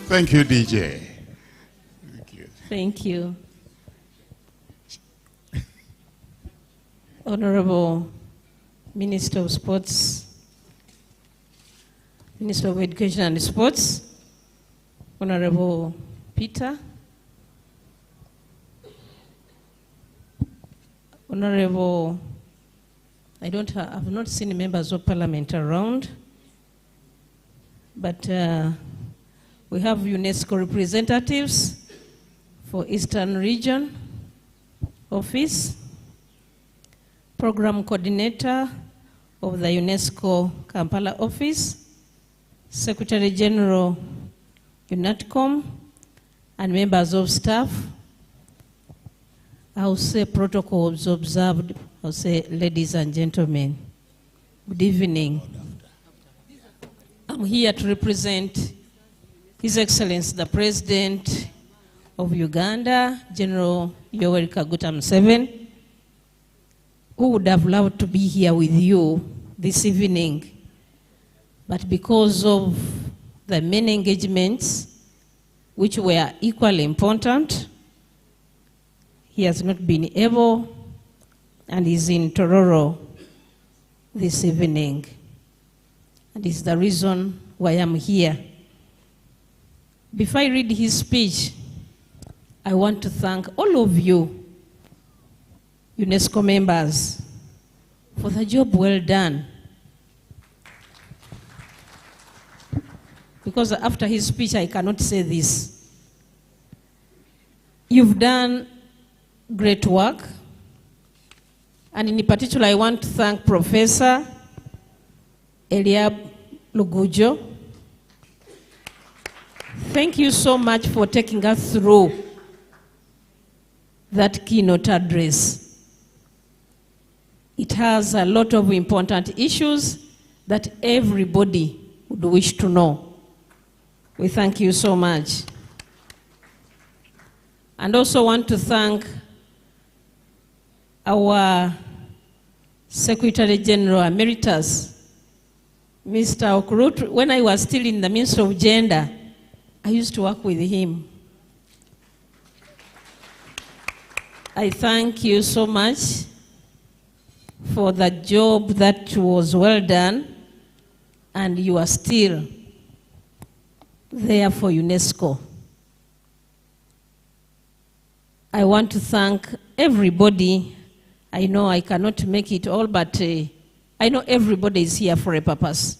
Thank you, DJ. Thank you. Thank you. Honorable Minister of Sports, Minister of Education and Sports, Honorable Peter, Honorable, I've not seen members of Parliament around, but we have UNESCO representatives for Eastern Region Office, Program Coordinator of the UNESCO Kampala Office, Secretary General UNATCOM, and members of staff. I'll say protocols observed. I'll say ladies and gentlemen, good evening. I'm here to represent His Excellency the President of Uganda, General Yoweri Kaguta Museveni, who would have loved to be here with you this evening, but because of the many engagements which were equally important, he has not been able and is in Tororo this evening. And it's the reason why I'm here. Before I read his speech, I want to thank all of you, UNESCO members, for the job well done. Because after his speech, I cannot say this. You've done great work. And in particular, I want to thank Professor Eliab Lugujo. Thank you so much for taking us through that keynote address. It has a lot of important issues that everybody would wish to know. We thank you so much. And also want to thank our Secretary General Emeritus, Mr. Okurut. When I was still in the Ministry of Gender, I used to work with him. I thank you so much for the job that was well done, and you are still there for UNESCO. I want to thank everybody. I know I cannot make it all, but I know everybody is here for a purpose,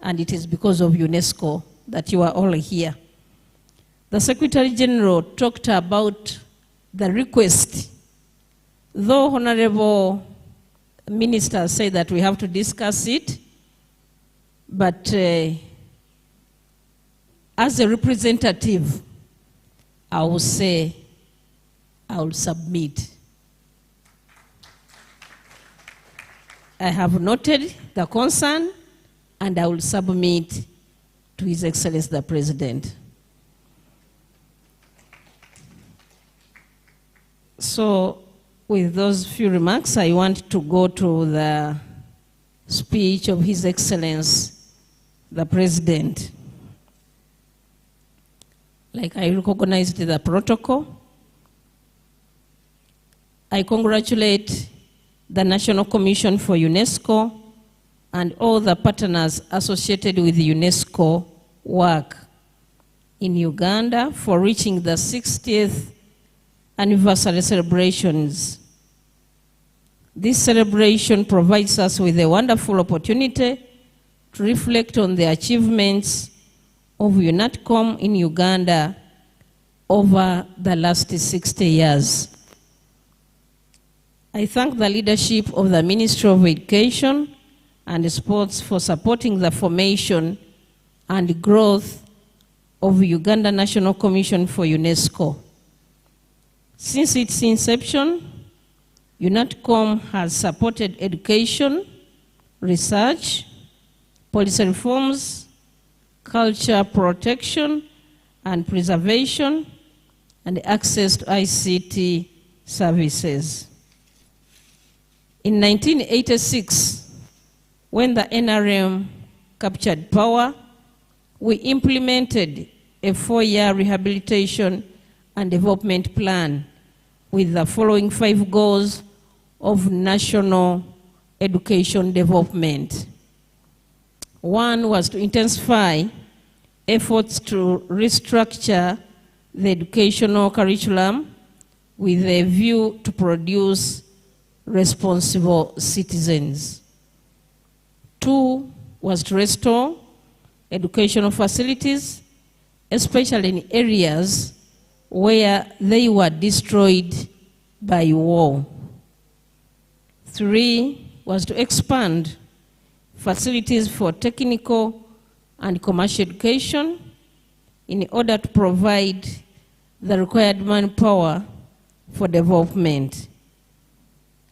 and it is because of UNESCO that you are all here. The Secretary General talked about the request. Though Honorable Minister said that we have to discuss it, but as a representative, I will say I will submit. I have noted the concern, and I will submit to His Excellency the President. So, with those few remarks, I want to go to the speech of His Excellency the President. Like I recognized the protocol, I congratulate the National Commission for UNESCO and all the partners associated with UNESCO work in Uganda for reaching the 60th anniversary celebrations. This celebration provides us with a wonderful opportunity to reflect on the achievements of UNATCOM in Uganda over the last 60 years. I thank the leadership of the Ministry of Education and Sports for supporting the formation and growth of Uganda National Commission for UNESCO. Since its inception, UNATCOM has supported education, research, policy reforms, culture protection and preservation, and access to ICT services. In 1986, when the NRM captured power, we implemented a 4-year rehabilitation and development plan with the following 5 goals of national education development. 1 was to intensify efforts to restructure the educational curriculum with a view to produce responsible citizens. 2 was to restore educational facilities, especially in areas where they were destroyed by war. 3 was to expand facilities for technical and commercial education in order to provide the required manpower for development.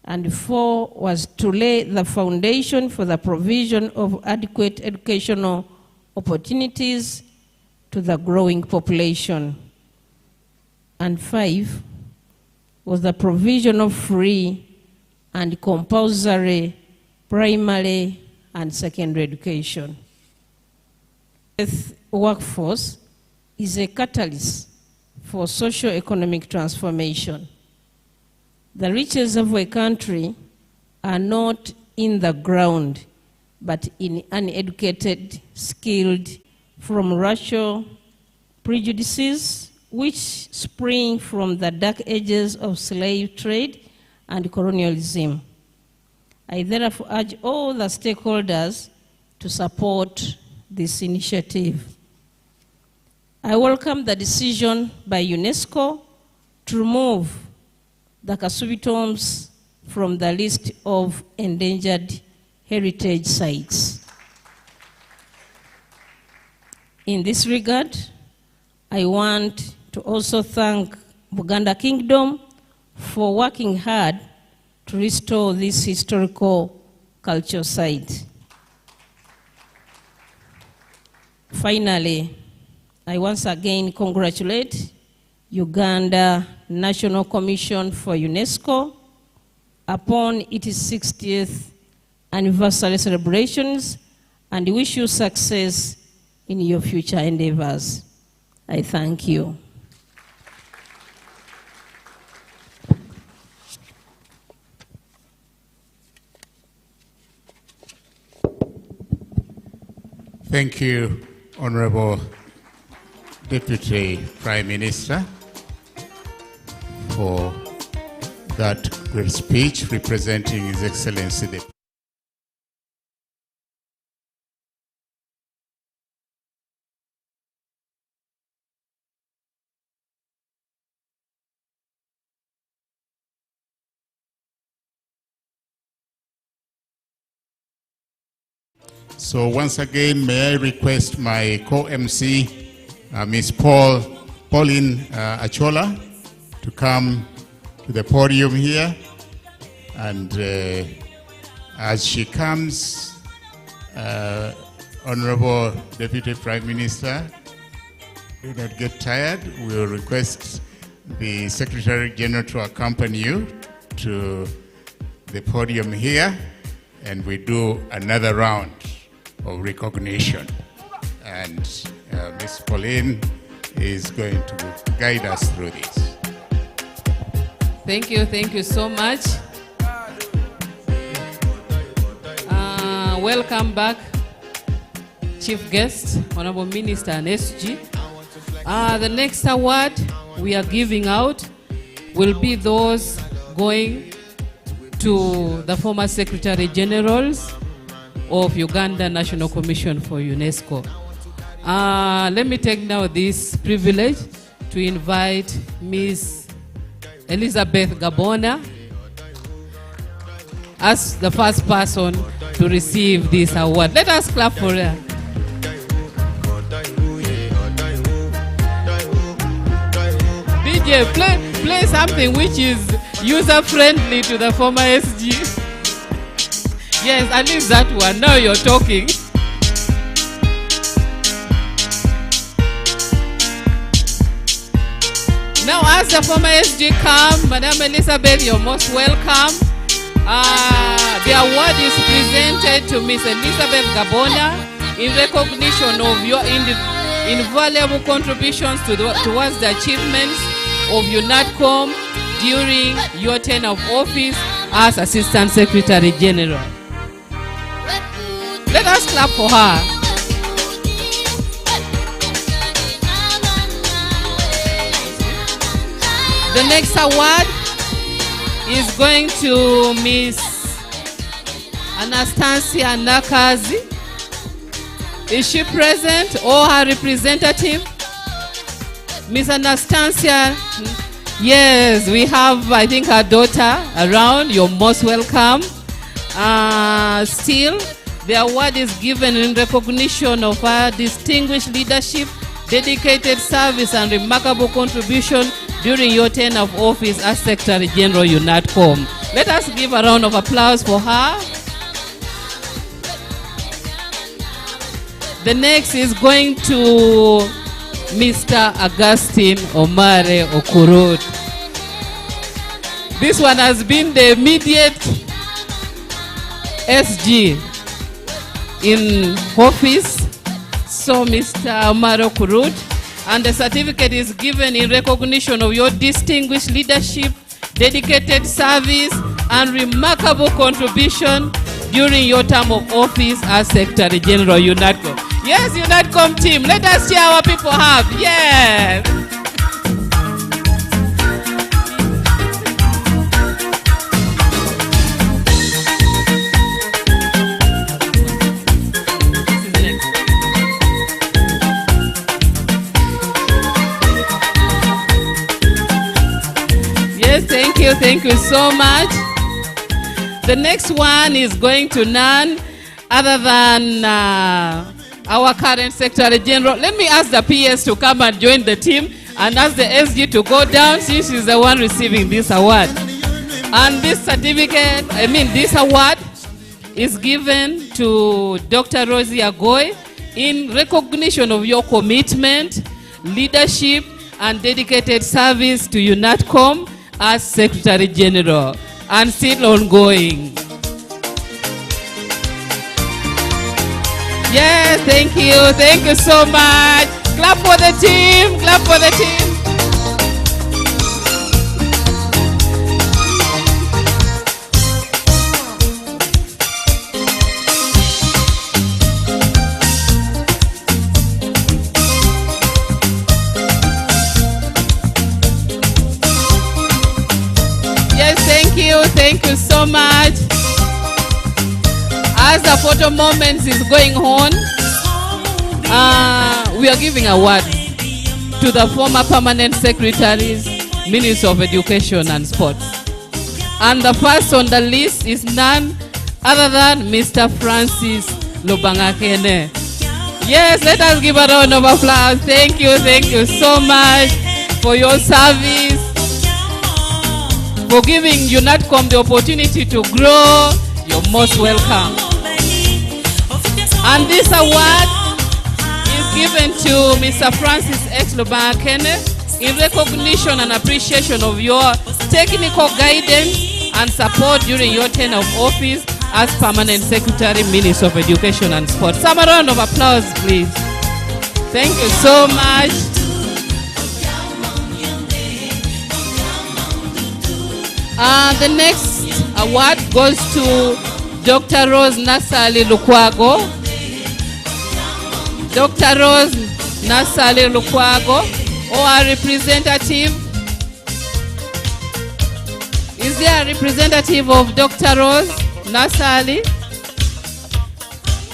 And 4 was to lay the foundation for the provision of adequate educational opportunities to the growing population. And 5 was the provision of free and compulsory primary and secondary education. The workforce is a catalyst for socio-economic transformation. The riches of a country are not in the ground, but in uneducated, skilled, from racial prejudices which spring from the dark ages of slave trade and colonialism. I therefore urge all the stakeholders to support this initiative. I welcome the decision by UNESCO to remove the Kasubi tombs from the list of endangered heritage sites. In this regard, I want to also thank Buganda Kingdom for working hard to restore this historical cultural site. Finally, I once again congratulate Uganda National Commission for UNESCO upon its 60th anniversary celebrations and wish you success in your future endeavors. I thank you. Thank you, Honorable Deputy Prime Minister, for that great speech representing His Excellency the So once again, may I request my co-MC, Ms. Pauline Achola, to come to the podium here. And as she comes, Honorable Deputy Prime Minister, do not get tired. We will request the Secretary General to accompany you to the podium here, and we do another round of recognition. And Ms. Pauline is going to guide us through this. Thank you so much. Welcome back, Chief Guest, Honorable Minister and SG. The next award we are giving out will be those going to the former Secretary Generals of Uganda National Commission for UNESCO. Let me take now this privilege to invite Ms. Elizabeth Gabona as the first person to receive this award. Let us clap for her. DJ, play something which is user-friendly to the former SG. Yes, at least that one. Now you're talking. Now, as the former SG come, Madam Elizabeth, you're most welcome. The award is presented to Ms. Elizabeth Gabona in recognition of your invaluable contributions towards the achievements of UNATCOM during your tenure of office as Assistant Secretary General. Let us clap for her. The next award is going to Miss Anastasia Nakazi. Is she present or her representative? Miss Anastasia, yes, we have, I think, her daughter around. You're most welcome. Still, the award is given in recognition of her distinguished leadership, dedicated service, and remarkable contribution during your tenure of office as Secretary General UNATCOM. Let us give a round of applause for her. The next is going to Mr. Augustine Omare Okurut. This one has been the immediate SG in office. So Mr. Omare Okurut, and the certificate is given in recognition of your distinguished leadership, dedicated service, and remarkable contribution during your term of office as Secretary General UNATCOM. Yes, UNATCOM team, let us hear our people have. Yes. Yes, thank you so much. The next one is going to none other than our current Secretary General. Let me ask the PS to come and join the team and ask the SG to go down since she's the one receiving this award. And this certificate, this award is given to Dr. Rosie Agoy in recognition of your commitment, leadership, and dedicated service to UNATCOM as Secretary General, and still ongoing. Yes, thank you so much. Clap for the team, clap for the team. Yes, thank you so much. As the photo moments is going on, we are giving award to the former permanent secretaries, Minister of Education and Sports. And the first on the list is none other than Mr. Francis Lubangakene. Yes, let us give a round of applause. Thank you so much for your service, for giving UNATCOM the opportunity to grow. You're most welcome. And this award is given to Mr. Francis X. Lubangakene in recognition and appreciation of your technical guidance and support during your tenure of office as Permanent Secretary, Minister of Education and Sport. Some round of applause, please. Thank you so much. The next award goes to Dr. Rose Nasali Lukwago. Dr. Rose Nasali Lukwago, or a representative. Is there a representative of Dr. Rose Nasali?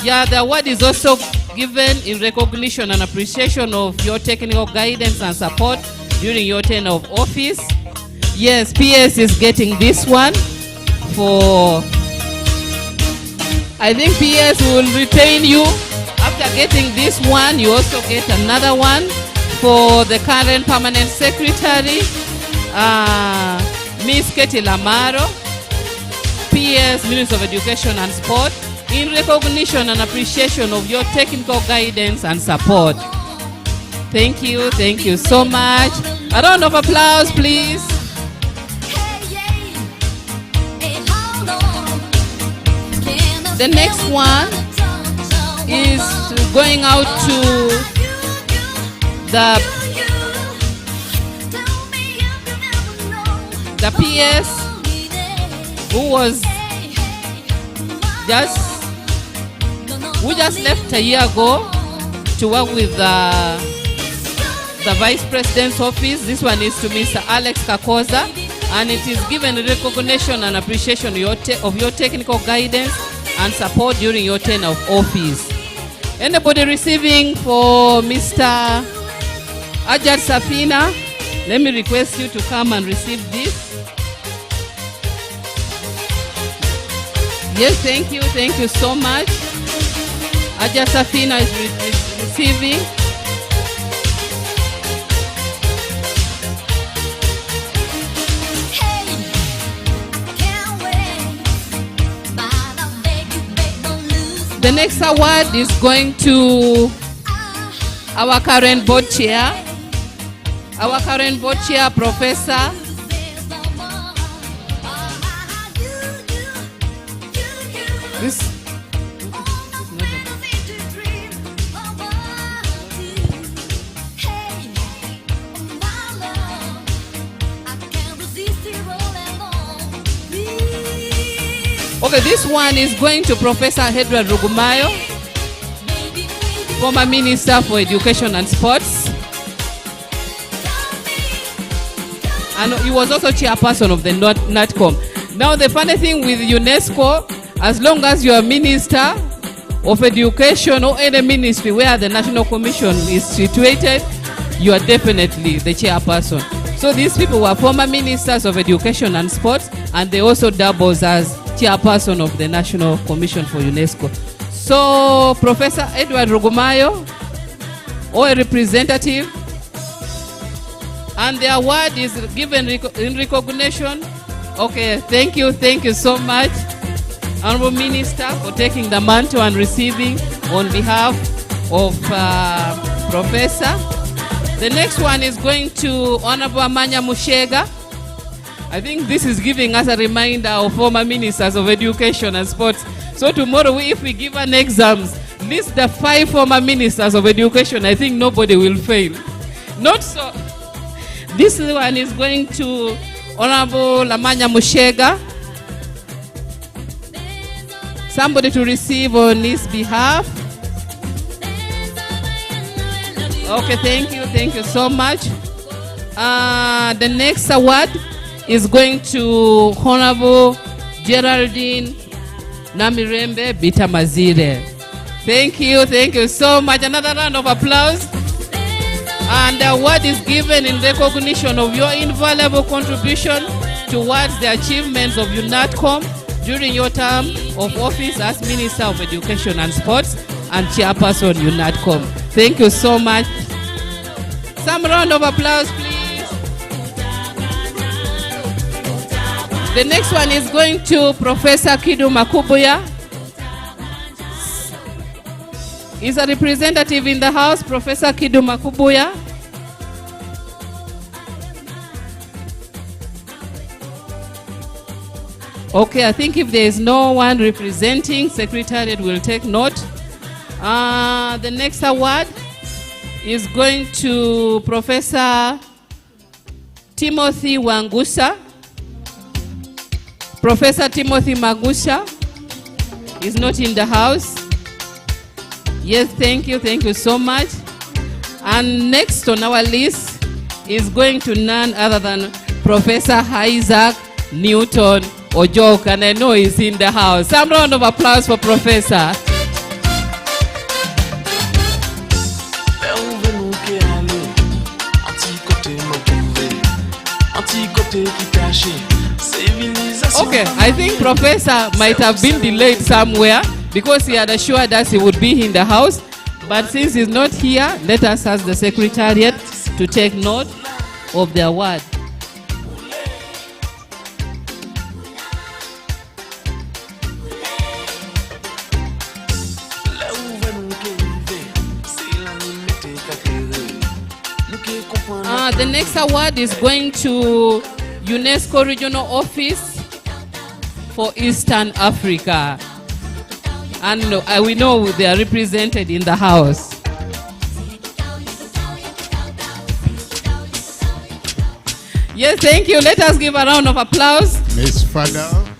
Yeah, the award is also given in recognition and appreciation of your technical guidance and support during your tenure of office. Yes, PS is getting this one for, I think PS will retain you. After getting this one, you also get another one for the current permanent secretary, Miss Katie Lamaro, PS, Minister of Education and Sport, in recognition and appreciation of your technical guidance and support. Thank you so much. A round of applause, please. The next one is going out to the PS who was just left a year ago to work with the Vice President's office. This one is to Mr. Alex Kakoza, and it is given recognition and appreciation of your technical guidance and support during your tenure of office. Anybody receiving for Mr. Ajad Safina? Let me request you to come and receive this. Yes, thank you so much. Ajad Safina is receiving. The next award is going to our current board chair. Our current board chair, Professor. Okay, this one is going to Professor Edward Rugumayo, former Minister for Education and Sports. And he was also chairperson of the UNATCOM. Now, the funny thing with UNESCO, as long as you are Minister of Education or any ministry where the National Commission is situated, you are definitely the chairperson. So these people were former Ministers of Education and Sports, and they also doubles as chairperson of the National Commission for UNESCO. So Professor Edward Rugumayo, or a representative, and the award is given in recognition. Okay, thank you so much, Honorable Minister, for taking the mantle and receiving on behalf of Professor. The next one is going to Honorable Amanya Mushega. I think this is giving us a reminder of former Ministers of Education and Sports. So tomorrow, if we give an exams, list the 5 former Ministers of Education, I think nobody will fail. Not so. This one is going to Honorable Amanya Mushega. Somebody to receive on his behalf. Okay, thank you so much. The next award is going to Honorable Geraldine Namirembe Bitamazire. Thank you so much. Another round of applause. And the award is given in recognition of your invaluable contribution towards the achievements of UNATCOM during your term of office as Minister of Education and Sports and Chairperson UNATCOM. Thank you so much. Some round of applause, please. The next one is going to Professor Kidu Makubuya. Is a representative in the house, Professor Kidu Makubuya. Okay, I think if there is no one representing, Secretariat will take note. The next award is going to Professor Timothy Wangusa. Professor Timothy Magusha is not in the house. Yes, thank you so much. And next on our list is going to none other than Professor Isaac Newton Ojok, and I know he's in the house. Some round of applause for Professor. Okay, I think Professor might have been delayed somewhere because he had assured us he would be in the house. But since he's not here, let us ask the Secretariat to take note of the award. The next award is going to UNESCO Regional Office for Eastern Africa. And we know they are represented in the house. Yes, thank you. Let us give a round of applause. Miss Fadal.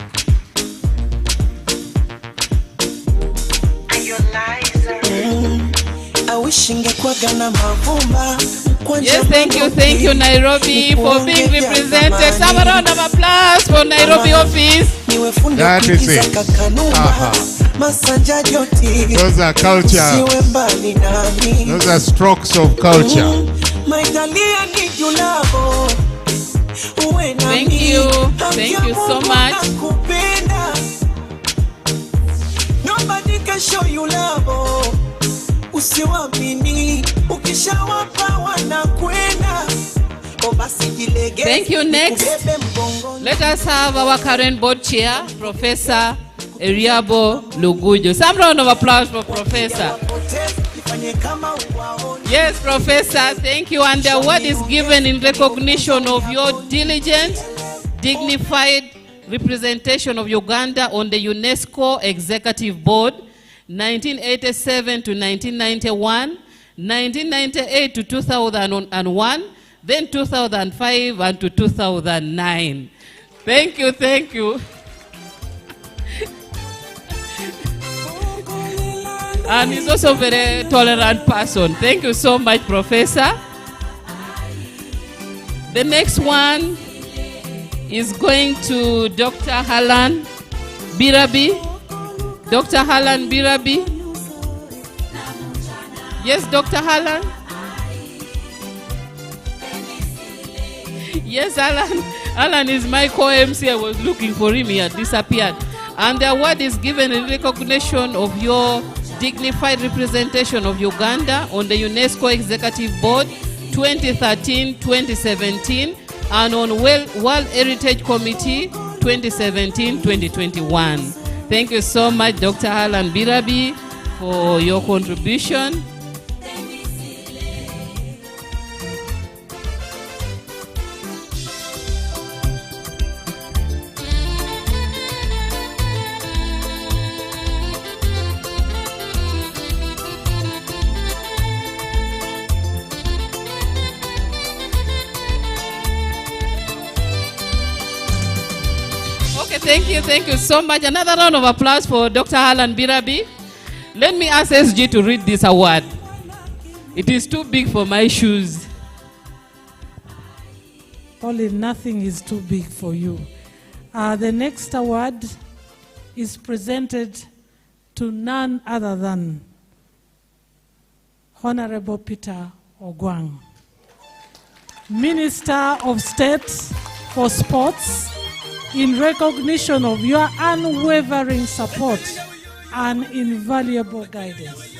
Yes, thank you, Nairobi, for being represented. Some round of applause for Nairobi office. That is it. Those are culture. Those are strokes of culture. Thank you so much. Nobody can show you love. Thank you. Next, let us have our current board chair, Professor Eriabo Lugujo. Some round of applause for Professor. Yes, Professor, thank you. And the award is given in recognition of your diligent, dignified representation of Uganda on the UNESCO Executive Board, 1987 to 1991, 1998 to 2001, then 2005 and to 2009. Thank you. And he's also a very tolerant person. Thank you so much, Professor. The next one is going to Dr. Halan Birabi. Dr. Halan Birabi. Yes, Dr. Halan. Yes, Alan is my co-MC. I was looking for him. He had disappeared. And the award is given in recognition of your dignified representation of Uganda on the UNESCO Executive Board 2013-2017 and on World Heritage Committee 2017-2021. Thank you so much, Dr. Alan Birabi, for your contribution. Thank you so much. Another round of applause for Dr. Alan Birabi. Let me ask SG to read this award. It is too big for my shoes. Only nothing is too big for you. The next award is presented to none other than Honorable Peter Ogwang, Minister of State for Sports, in recognition of your unwavering support and invaluable guidance.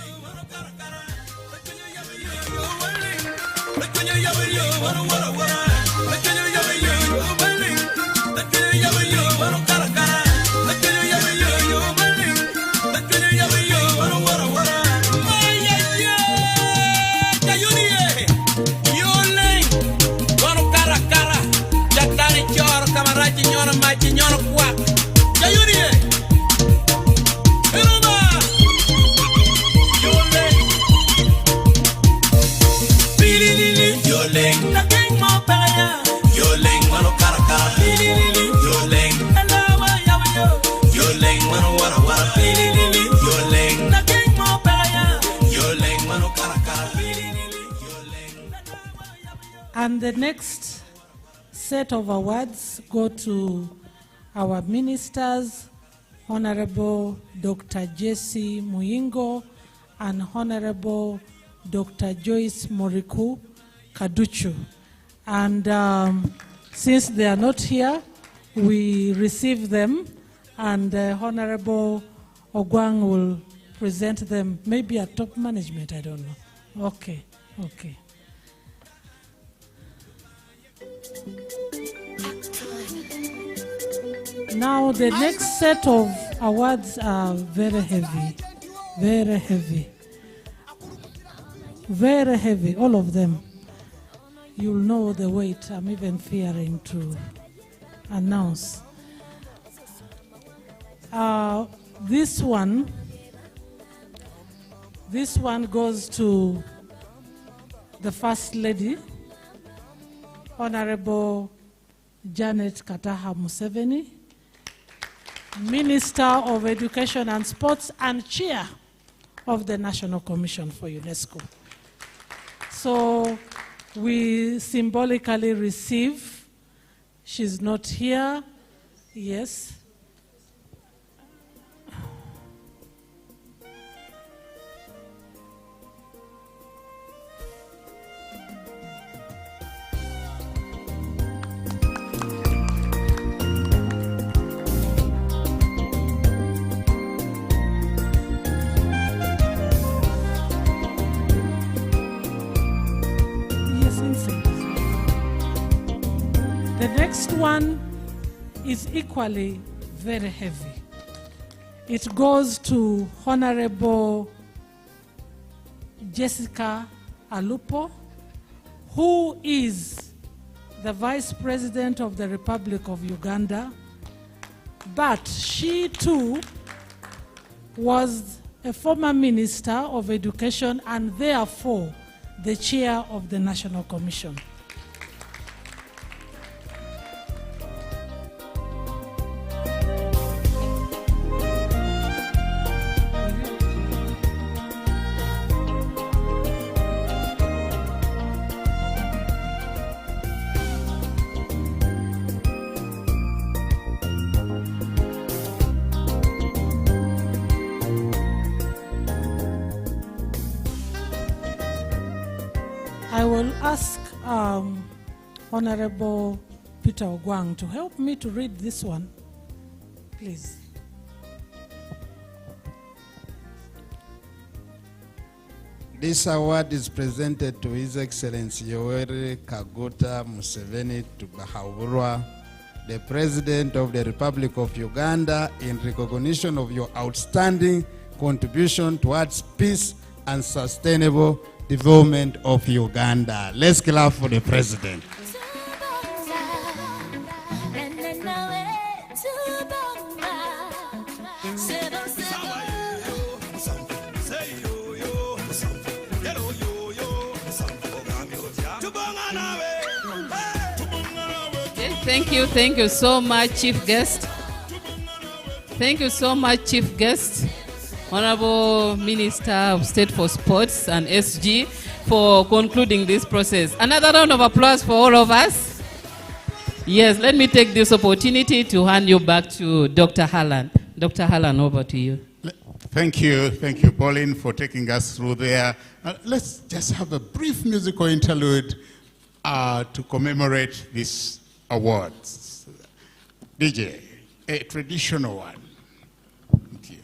And the next set of awards go to our ministers, Honorable Dr. Jesse Muyingo and Honorable Dr. Joyce Moriku Kaduchu. And since they are not here, we receive them, and Honorable Ogwang will present them, maybe at top management, I don't know. Okay. Now the next set of awards are very heavy, all of them. You'll know the weight. I'm even fearing to announce. This one goes to the First Lady, Honorable Janet Kataha Museveni, Minister of Education and Sports and Chair of the National Commission for UNESCO. So we symbolically receive, she's not here, yes. The next one is equally very heavy. It goes to Honorable Jessica Alupo, who is the Vice President of the Republic of Uganda, but she too was a former Minister of Education and therefore the Chair of the National Commission. I will ask Honorable Peter Ogwang to help me to read this one, please. This award is presented to His Excellency Yoweri Kaguta Museveni Tubahawurwa, the President of the Republic of Uganda, in recognition of your outstanding contribution towards peace and sustainable development of Uganda. Let's clap for the President. Thank you so much, Chief Guest. Thank you so much, Chief Guest. Honorable Minister of State for Sports and SG, for concluding this process. Another round of applause for all of us. Yes, let me take this opportunity to hand you back to Dr. Harlan. Dr. Harlan, over to you. Thank you, Pauline, for taking us through there. Let's just have a brief musical interlude to commemorate these awards. DJ, a traditional one. Thank you.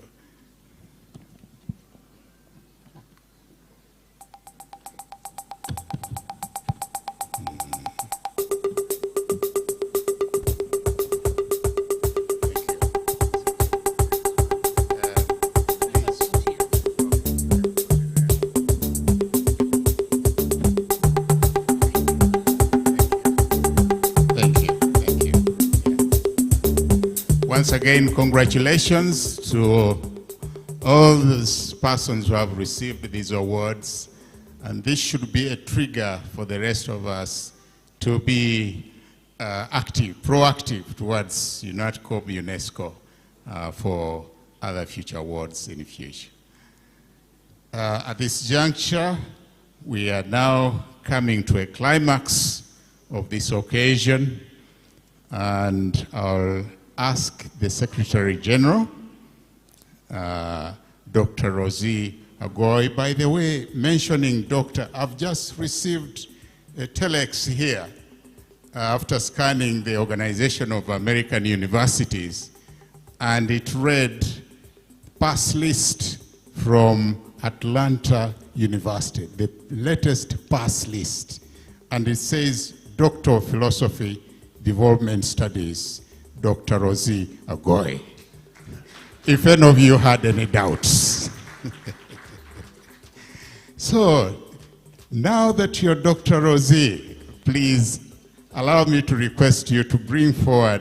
Once again, congratulations to all those persons who have received these awards. And this should be a trigger for the rest of us to be proactive towards UNATCOM, UNESCO, for other future awards in the future. At this juncture, we are now coming to a climax of this occasion, and I'll ask the Secretary General, Dr. Rosie Agoy. By the way, mentioning Doctor, I've just received a telex here after scanning the Organization of American Universities, and it read pass list from Atlanta University, the latest pass list, and it says Doctor of Philosophy, Development Studies, Dr. Rosie Agoy. If any of you had any doubts. So, now that you're Dr. Rosie, please allow me to request you to bring forward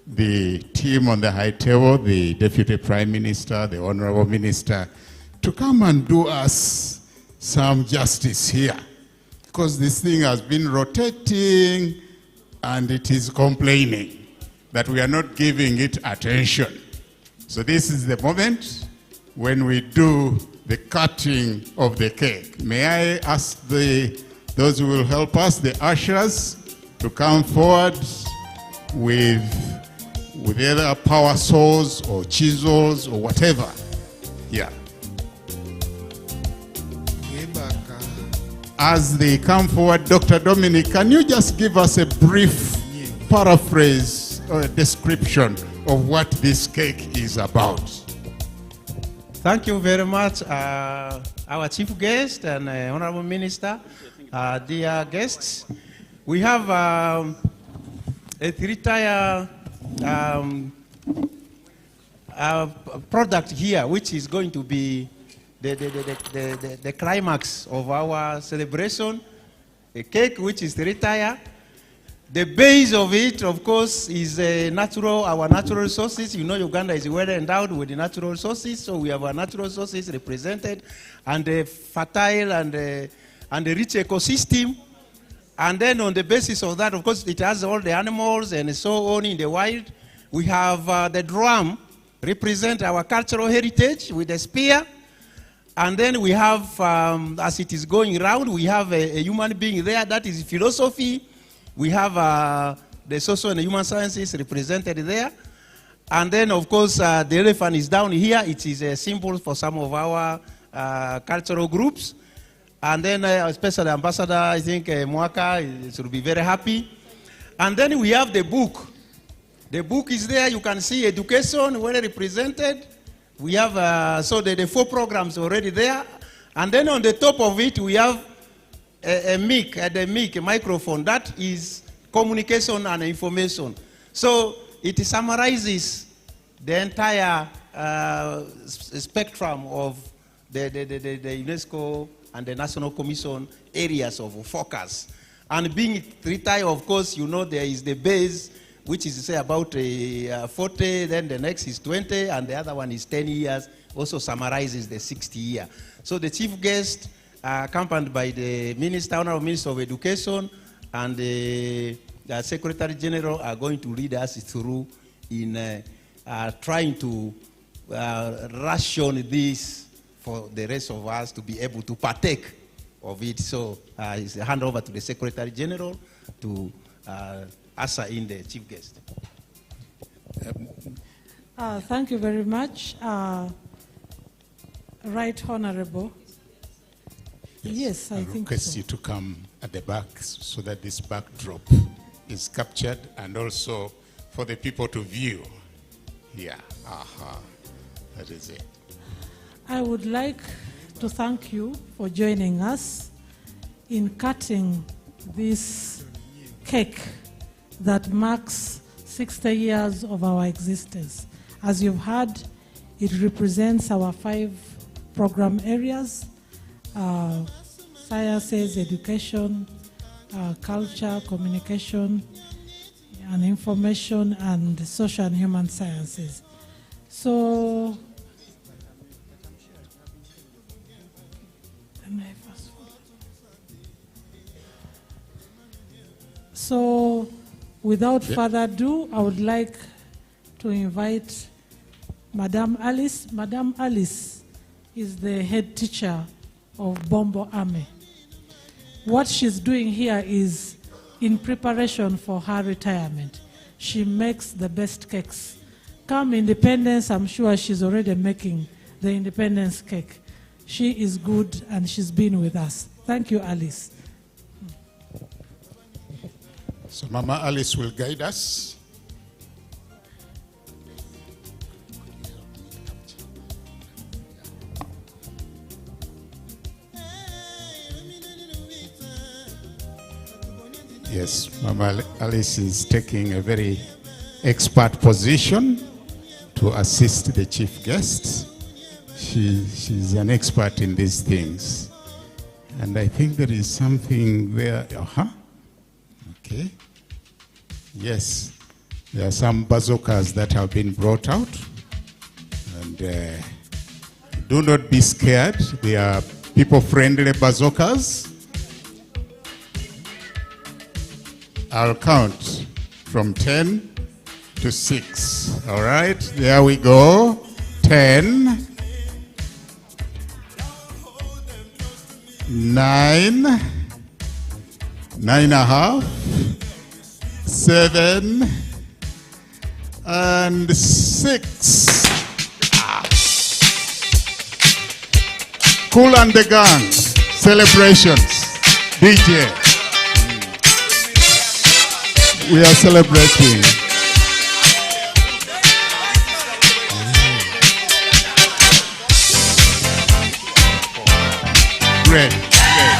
the team on the high table, the Deputy Prime Minister, the Honorable Minister, to come and do us some justice here. Because this thing has been rotating and it is complaining that we are not giving it attention. So this is the moment when we do the cutting of the cake. May I ask those who will help us, the ushers, to come forward with either power saws or chisels or whatever. Yeah. As they come forward, Dr. Dominic, can you just give us a brief paraphrase or a description of what this cake is about? Thank you very much, our chief guest and honorable minister, dear guests. We have a three-tier product here, which is going to be the climax of our celebration. A cake which is three-tier. The base of it, of course, is our natural resources. You know, Uganda is well endowed with the natural resources, so we have our natural resources represented, and a fertile and a rich ecosystem. And then on the basis of that, of course, it has all the animals and so on in the wild. We have the drum represent our cultural heritage with the spear. And then we have, as it is going around, we have a human being there. That is philosophy. We have the social and human sciences represented there. And then, of course, the elephant is down here. It is a symbol for some of our cultural groups. And then, especially Ambassador, I think, Mwaka should be very happy. And then we have the book. The book is there. You can see education well represented. We have, so the 4 programs already there. And then on the top of it, we have a mic, a microphone. That is communication and information. So it summarizes the entire spectrum of the UNESCO and the National Commission areas of focus. And being three-tier, of course, you know, there is the base, which is, say, about 40, then the next is 20, and the other one is 10 years, also summarizes the 60 year. So the chief guest, accompanied by the Minister, Honorable Minister of Education, and the Secretary General are going to lead us through in trying to ration this for the rest of us to be able to partake of it. So it's a hand over to the Secretary General to usher in the chief guest. Thank you very much. Right Honorable. Yes, I think request so. you to come at the back so that this backdrop is captured and also for the people to view. Yeah, that is it. I would like to thank you for joining us in cutting this cake that marks 60 years of our existence. As you've heard, it represents our 5 program areas: sciences, education, culture, communication, and information, and social and human sciences. So, without further ado, I would like to invite Madam Alice. Madam Alice is the head teacher of Bombo Army. What she's doing here is in preparation for her retirement. She makes the best cakes. Come Independence, I'm sure she's already making the Independence cake. She is good and she's been with us. Thank you, Alice. So Mama Alice will guide us. Yes, Mama Alice is taking a very expert position to assist the chief guest. She's an expert in these things. And I think there is something there. Okay. Yes, there are some bazookas that have been brought out. And do not be scared. They are people-friendly bazookas. I'll count from 10 to 6. All right, there we go. 10, 9, 9.5, 7, and 6. Cool and the Gang, celebrations, DJ. We are celebrating. Great, great.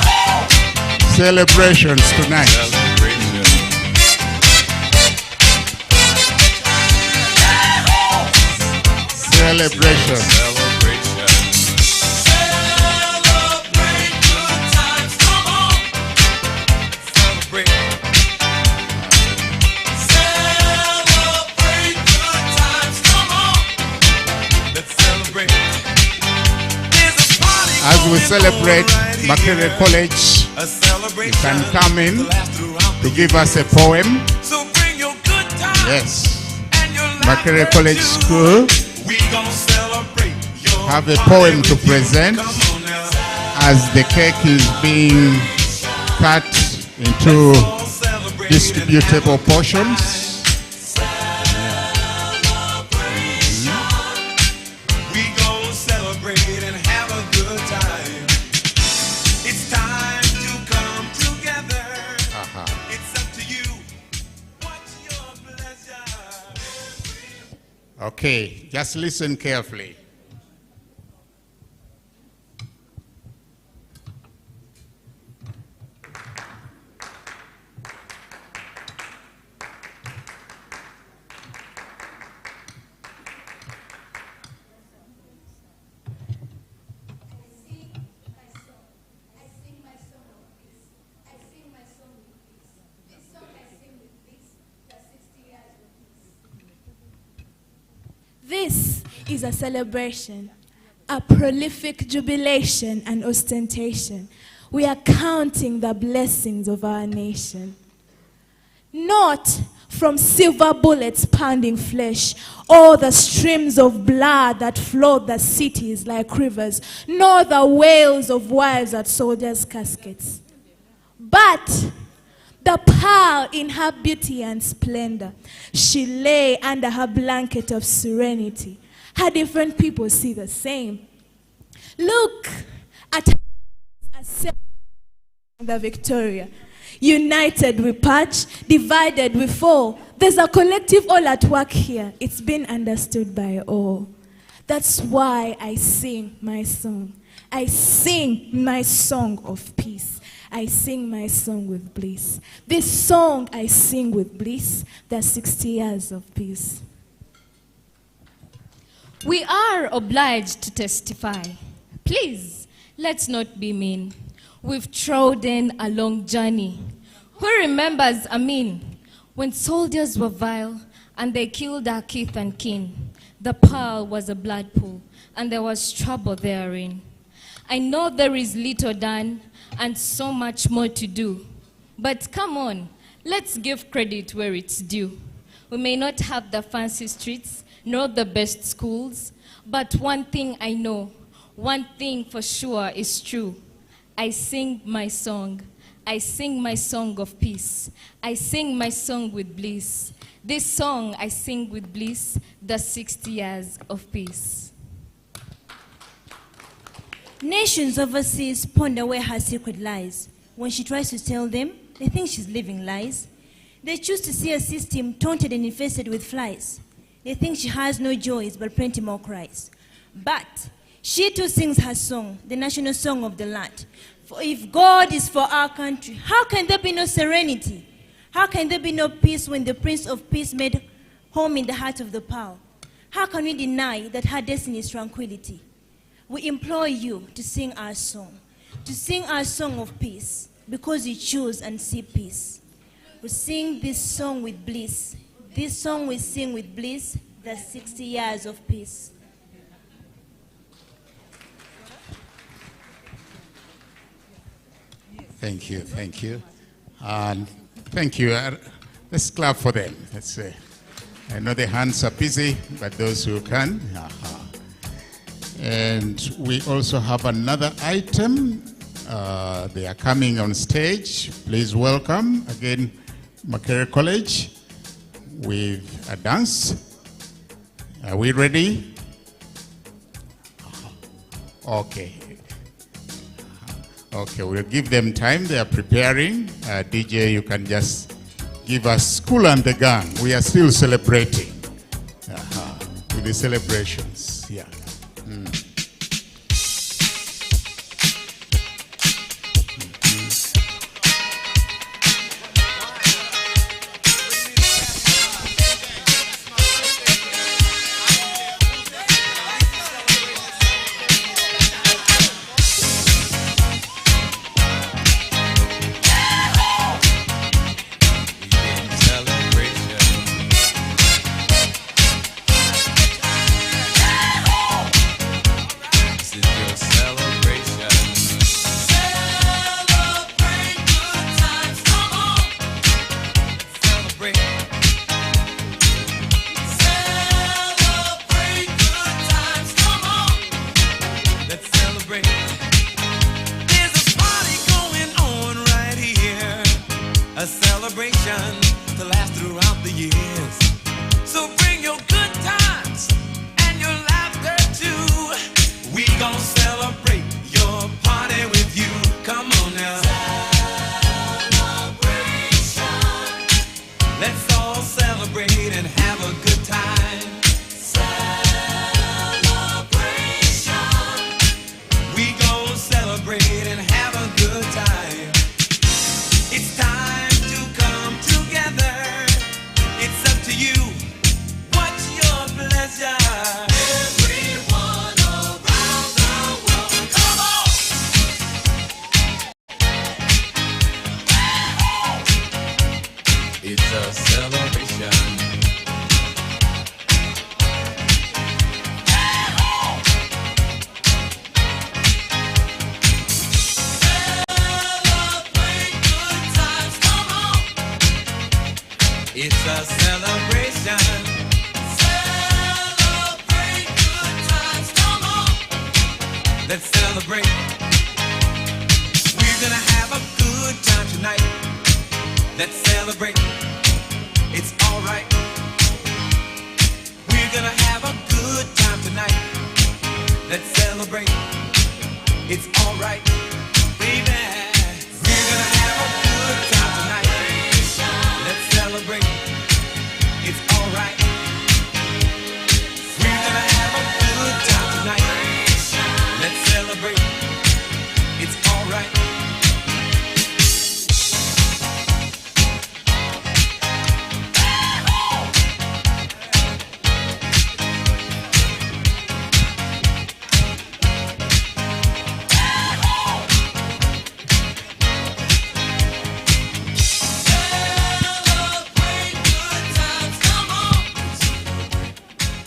Celebrations tonight. Celebration. As we celebrate Makerere College, you can come in to give us a poem. Yes. Makerere College School have a poem to present as the cake is being cut into distributable portions. Okay, just listen carefully. This is a celebration, a prolific jubilation and ostentation. We are counting the blessings of our nation. Not from silver bullets pounding flesh, or the streams of blood that flood the cities like rivers, nor the wails of wives at soldiers' caskets. But the pearl in her beauty and splendor, she lay under her blanket of serenity. Her different people see the same. Look at her as the Victoria. United we patch, divided we fall. There's a collective all at work here. It's been understood by all. That's why I sing my song. I sing my song of peace. I sing my song with bliss. This song I sing with bliss, the 60 years of peace. We are obliged to testify. Please, let's not be mean. We've trodden a long journey. Who remembers Amin? When soldiers were vile and they killed our kith and kin, the pearl was a blood pool and there was trouble therein. I know there is little done and so much more to do. But come on, let's give credit where it's due. We may not have the fancy streets, nor the best schools, but one thing I know, one thing for sure is true. I sing my song. I sing my song of peace. I sing my song with bliss. This song I sing with bliss, the 60 years of peace. Nations overseas ponder where her secret lies. When she tries to tell them, they think she's living lies. They choose to see a system taunted and infested with flies. They think she has no joys but plenty more cries. But she too sings her song, the national song of the land. For if God is for our country, how can there be no serenity? How can there be no peace when the Prince of Peace made home in the heart of the pearl? How can we deny that her destiny is tranquility? We implore you to sing our song of peace, because you choose and see peace. We sing this song with bliss. This song we sing with bliss, the 60 years of peace. Thank you, thank you. And Thank you. Let's clap for them. Let's say. I know the hands are busy, but those who can. And we also have another item. They are coming on stage. Please welcome again Makerere College with a dance. Are we ready? Okay. Okay, we'll give them time. They are preparing. DJ, you can just give us School and the Gang. We are still celebrating with the celebrations. Yeah. It's a celebration. Celebrate good times, come on. Let's celebrate. We're gonna have a good time tonight. Let's celebrate. It's alright. We're gonna have a good time tonight. Let's celebrate. It's alright, baby. We're gonna have a good time tonight. Let's celebrate. It's alright. We're gonna have a good time tonight. Let's celebrate. It's alright.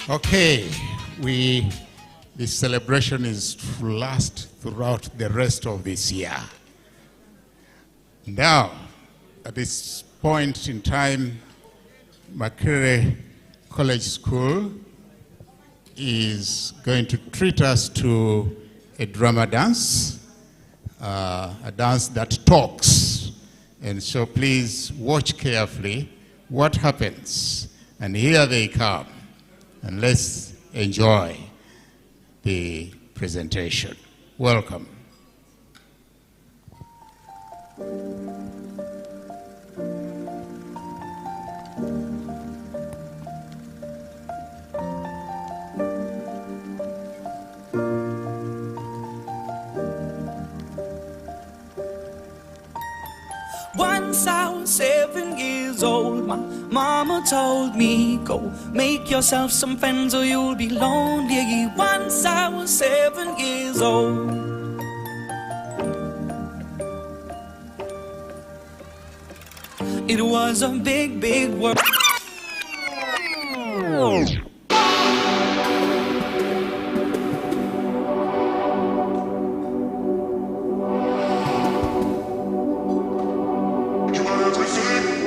Okay, this celebration is to last throughout the rest of this year. Now, at this point in time, Makerere College School is going to treat us to a drama dance, a dance that talks. And so please watch carefully what happens. And here they come. And let's enjoy the presentation. Welcome. Once I was 7 years old, my mama told me, go make yourself some friends or you'll be lonely. Once I was 7 years old. It was a big, big world. You want everything?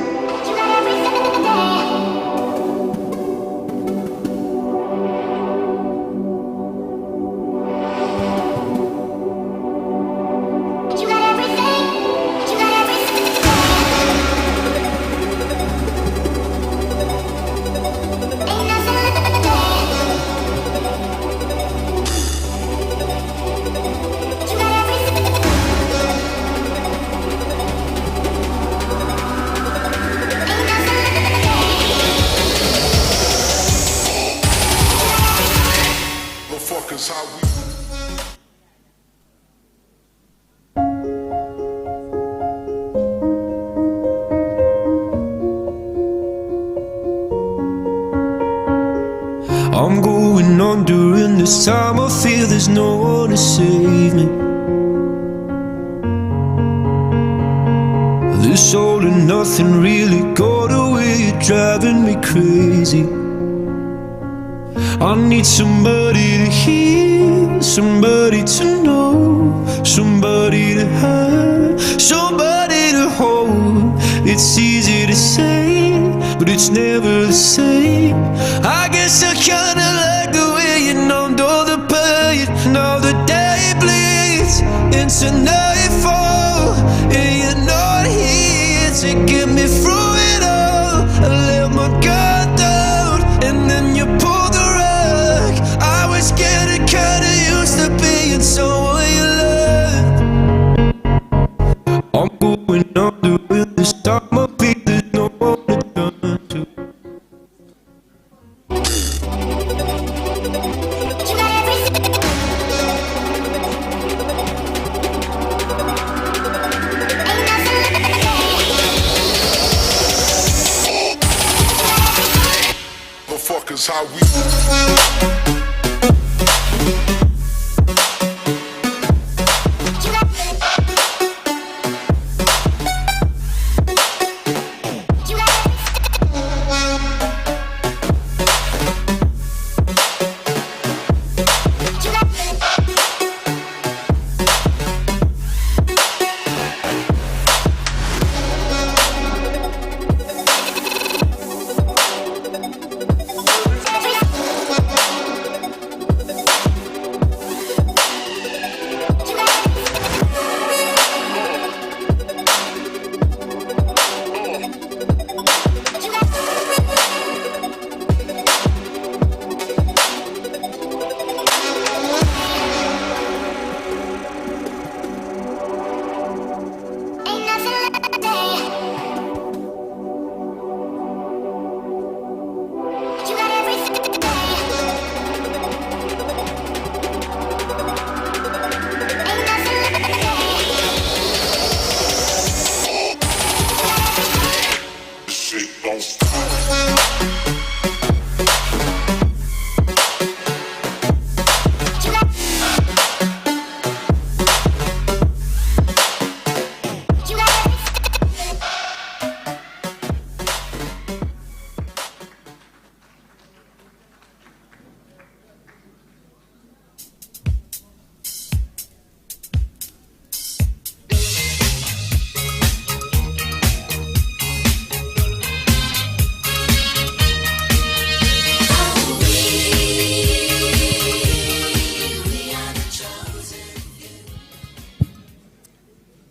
this time I feel there's no one to save me. This all and nothing really got away, you're driving me crazy. I need somebody to hear, somebody to know, somebody to have, somebody to hold. It's easy to say, but it's never the same. I guess I kinda like the way you numbed all the pain. Now the day bleeds into nightfall, and you're not here to get me through it all. I let my guard down, and then you pulled the rug. I was getting kinda used to being someone you loved. I'm going under with this time. I feel there's no one to turn to. Motherfuckers, how we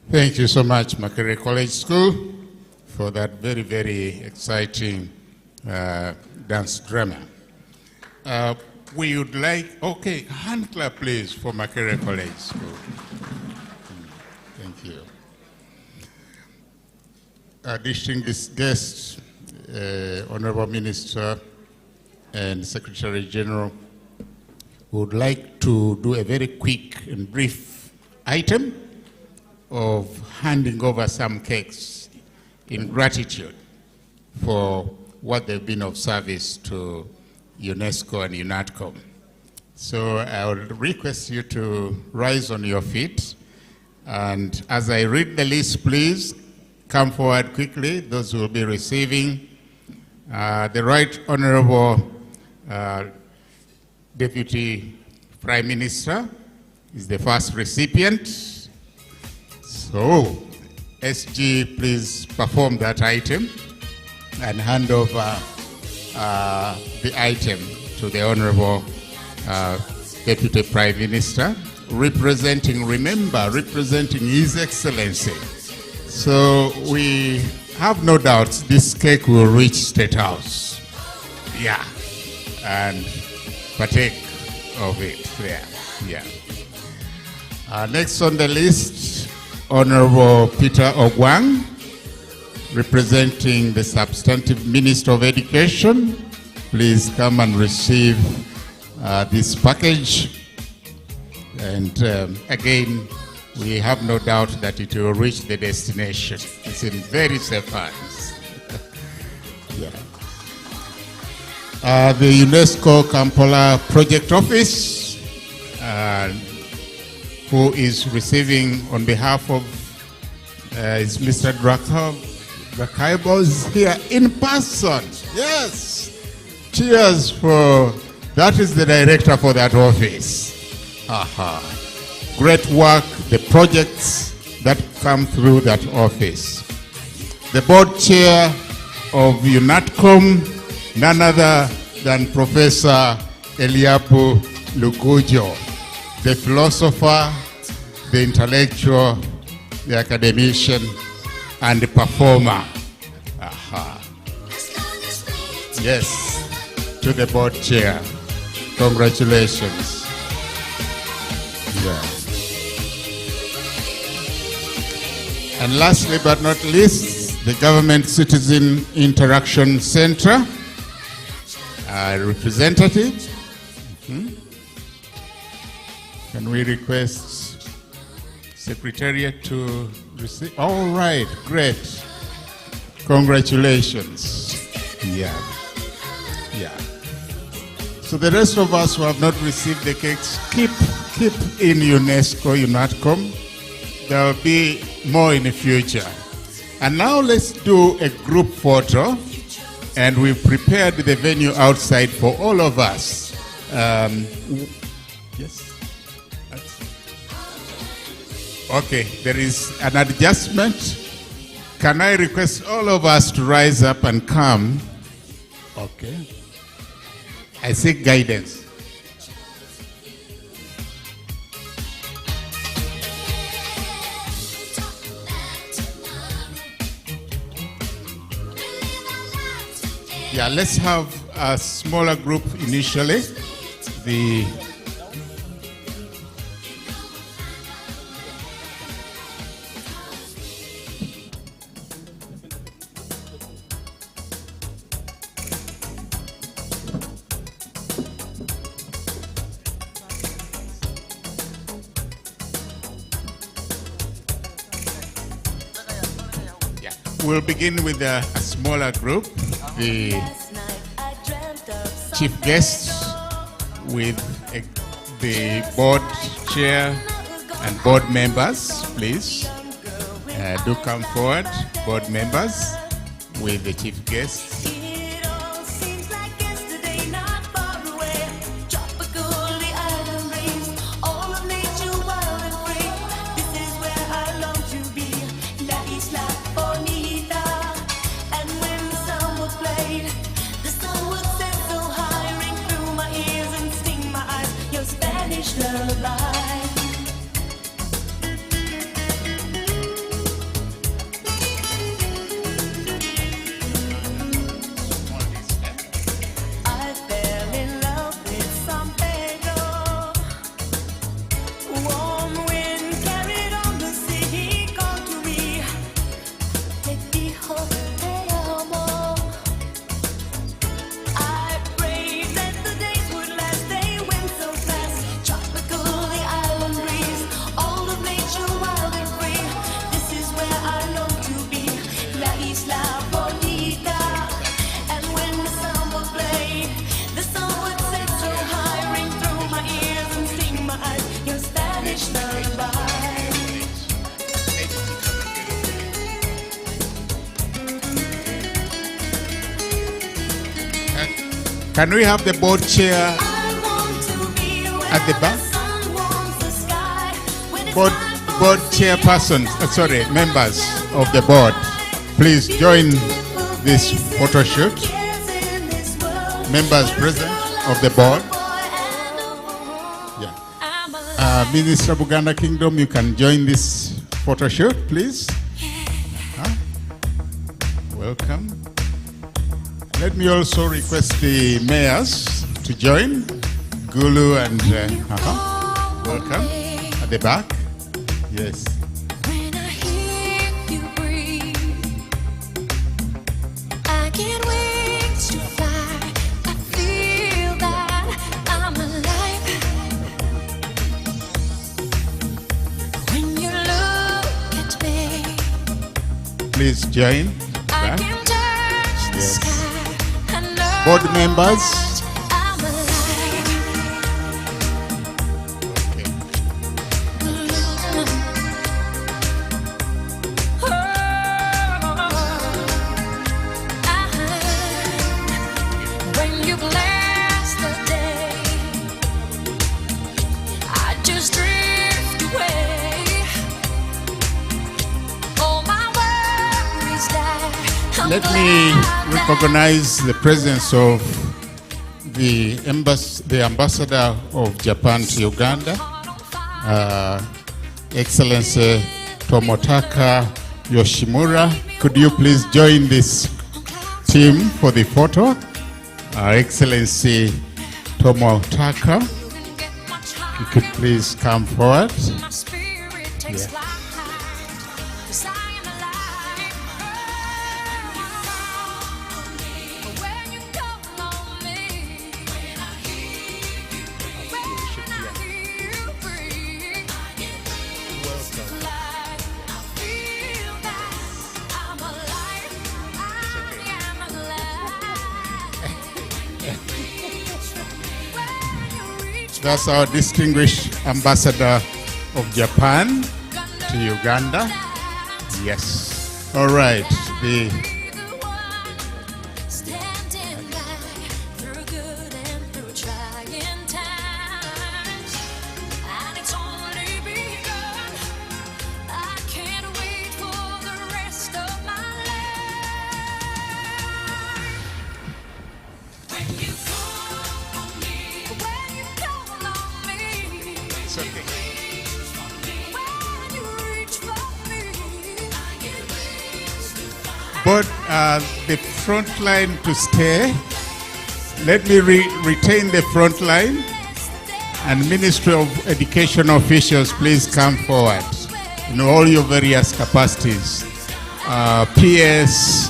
Thank you so much, Makerere College School, for that very, very exciting dance drama. We would like, okay, hand clap please for Makerere College School. Thank you. Distinguished guests, Honorable Minister and Secretary General, would like to do a very quick and brief item of handing over some cakes in gratitude for what they've been of service to UNESCO and UNATCOM. So I would request you to rise on your feet, and as I read the list, please come forward quickly, those who will be receiving. The Right Honorable Deputy Prime Minister is the first recipient. So, SG, please perform that item and hand over the item to the Honorable Deputy Prime Minister, representing His Excellency. So we have no doubts this cake will reach State House. Yeah, and partake of it there. Yeah. Next on the list, Honorable Peter Ogwang, representing the Substantive Minister of Education. Please come and receive this package. And again, we have no doubt that it will reach the destination. It's in very safe hands. Yeah. The UNESCO Kampala Project Office who is receiving on behalf of is Mr. Drakaibos here in person. Yes. Cheers for, that is the director for that office. Aha. Great work, the projects that come through that office. The board chair of UNATCOM, none other than Professor Eliapu Lugujo, the philosopher, the intellectual, the academician, and the performer. Aha. Yes, to the board chair. Congratulations. Yeah. And lastly but not least, the Government Citizen Interaction Center representative. Can we request Secretariat to receive? All right, great. Congratulations. Yeah. So the rest of us who have not received the cakes, keep in UNESCO, UNATCOM. There will be more in the future. And now let's do a group photo. And we've prepared the venue outside for all of us. Yes? Okay, there is an adjustment. Can I request all of us to rise up and come? Okay. I seek guidance. Yeah, let's have a smaller group initially. We'll begin with a smaller group. The chief guests with the board chair and board members, please. Do come forward, board members, with the chief guests. Can we have the board chair at the back? Board chairperson, members of the board, please join this photo shoot. Members present of the board. Yeah. Minister of Uganda Kingdom, you can join this photo shoot, please. Welcome. Let me also request the mayors to join. Gulu and welcome at the back. Yes. When I hear you breathe, I get wings to fly. I feel that I'm alive. When you look at me, please join. I can touch the sky. Board members. Let me recognize the presence of the ambassador of Japan to Uganda, Excellency Tomotaka Yoshimura. Could you please join this team for the photo? Excellency Tomotaka, you could please come forward. Yeah. That's our distinguished ambassador of Japan to Uganda. Yes. All right. But the front line to stay. Let me retain the front line. And Ministry of Education officials, please come forward in all your various capacities. PS,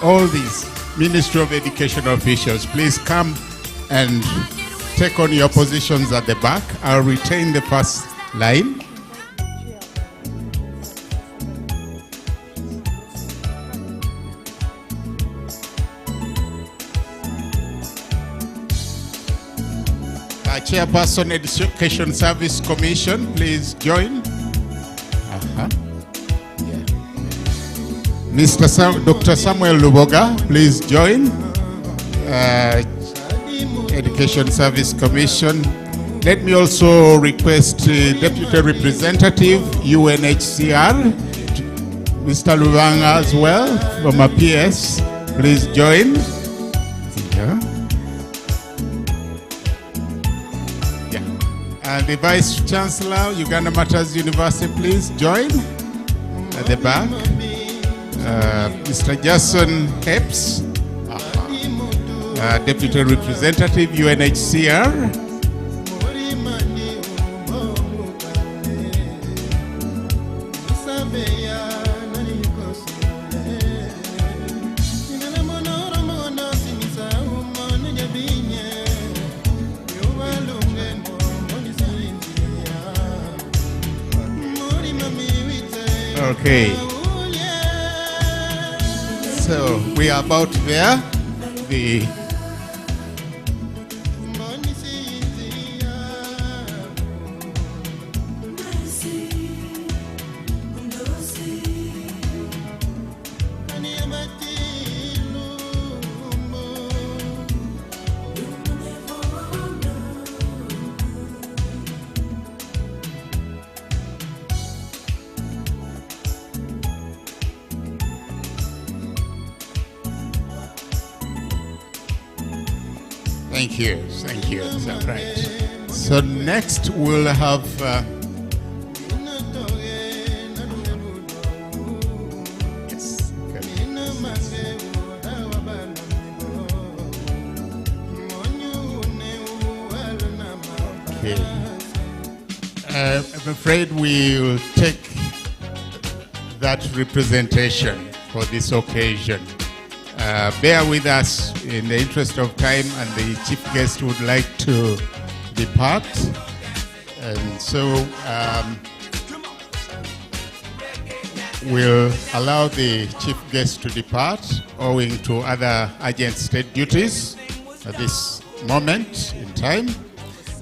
all these Ministry of Education officials, please come and take on your positions at the back. I'll retain the first line. Chairperson Education Service Commission, please join. Dr. Samuel Luboga, please join. Education Service Commission. Let me also request Deputy Representative, UNHCR, Mr. Lubanga as well, from PS, please join. And the Vice Chancellor, Uganda Matters University, please join at the back. Mr. Jason Epps, Deputy Representative, UNHCR. Okay. So we are about there. Thank you. All right. So next we'll have yes. Okay. I'm afraid we will take that representation for this occasion. Bear with us in the interest of time, and the chief guest would like to depart. And so we'll allow the chief guest to depart owing to other urgent state duties at this moment in time.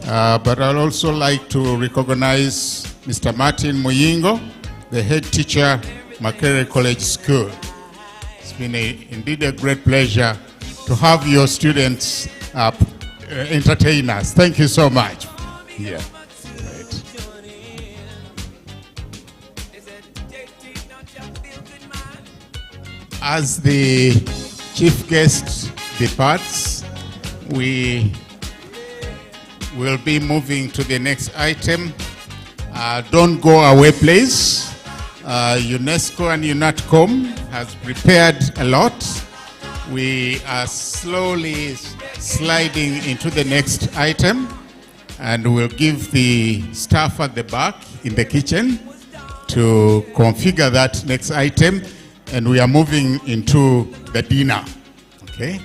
But I'd also like to recognize Mr. Martin Muyingo, the head teacher, Makerere College School. It's been indeed a great pleasure to have your students entertain us. Thank you so much. Yeah. Right. As the chief guest departs, we will be moving to the next item. Don't go away, please. UNESCO and UNATCOM has prepared a lot. We are slowly sliding into the next item, and we'll give the staff at the back in the kitchen to configure that next item, and we are moving into the dinner. Okay?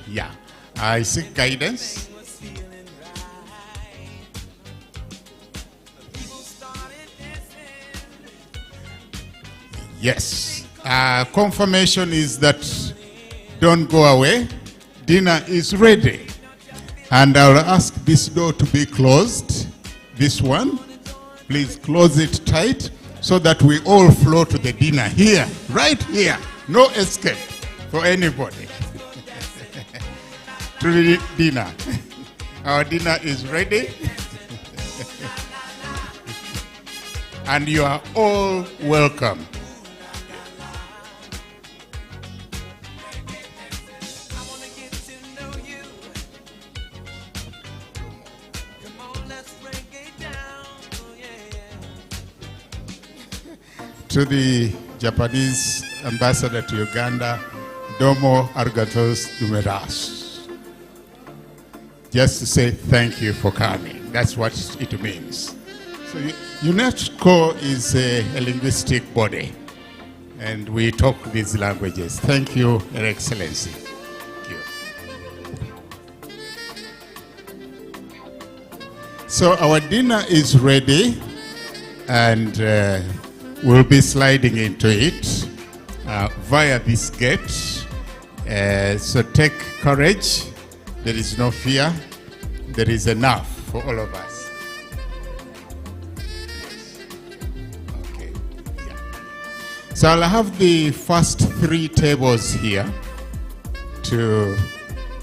Yeah. I seek guidance. Yes. Confirmation is that don't go away. Dinner is ready. And I'll ask this door to be closed. This one. Please close it tight so that we all flow to the dinner here, right here. No escape for anybody. To the dinner. Our dinner is ready. And you are all welcome. To the Japanese ambassador to Uganda, Domo arigatos gozaimasu. Just to say thank you for coming. That's what it means. So UNESCO is a linguistic body, and we talk these languages. Thank you, Your Excellency. Thank you. So our dinner is ready, and we'll be sliding into it via this gate. So take courage. There is no fear. There is enough for all of us. Okay. Yeah. So I'll have the first 3 tables here to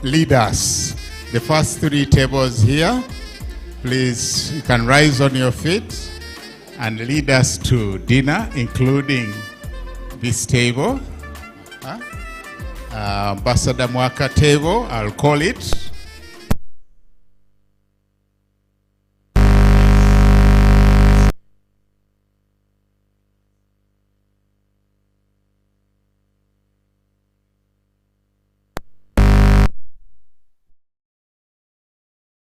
lead us. The first 3 tables here. Please, you can rise on your feet and lead us to dinner, including this table. Ambassador Mwaka table, I'll call it.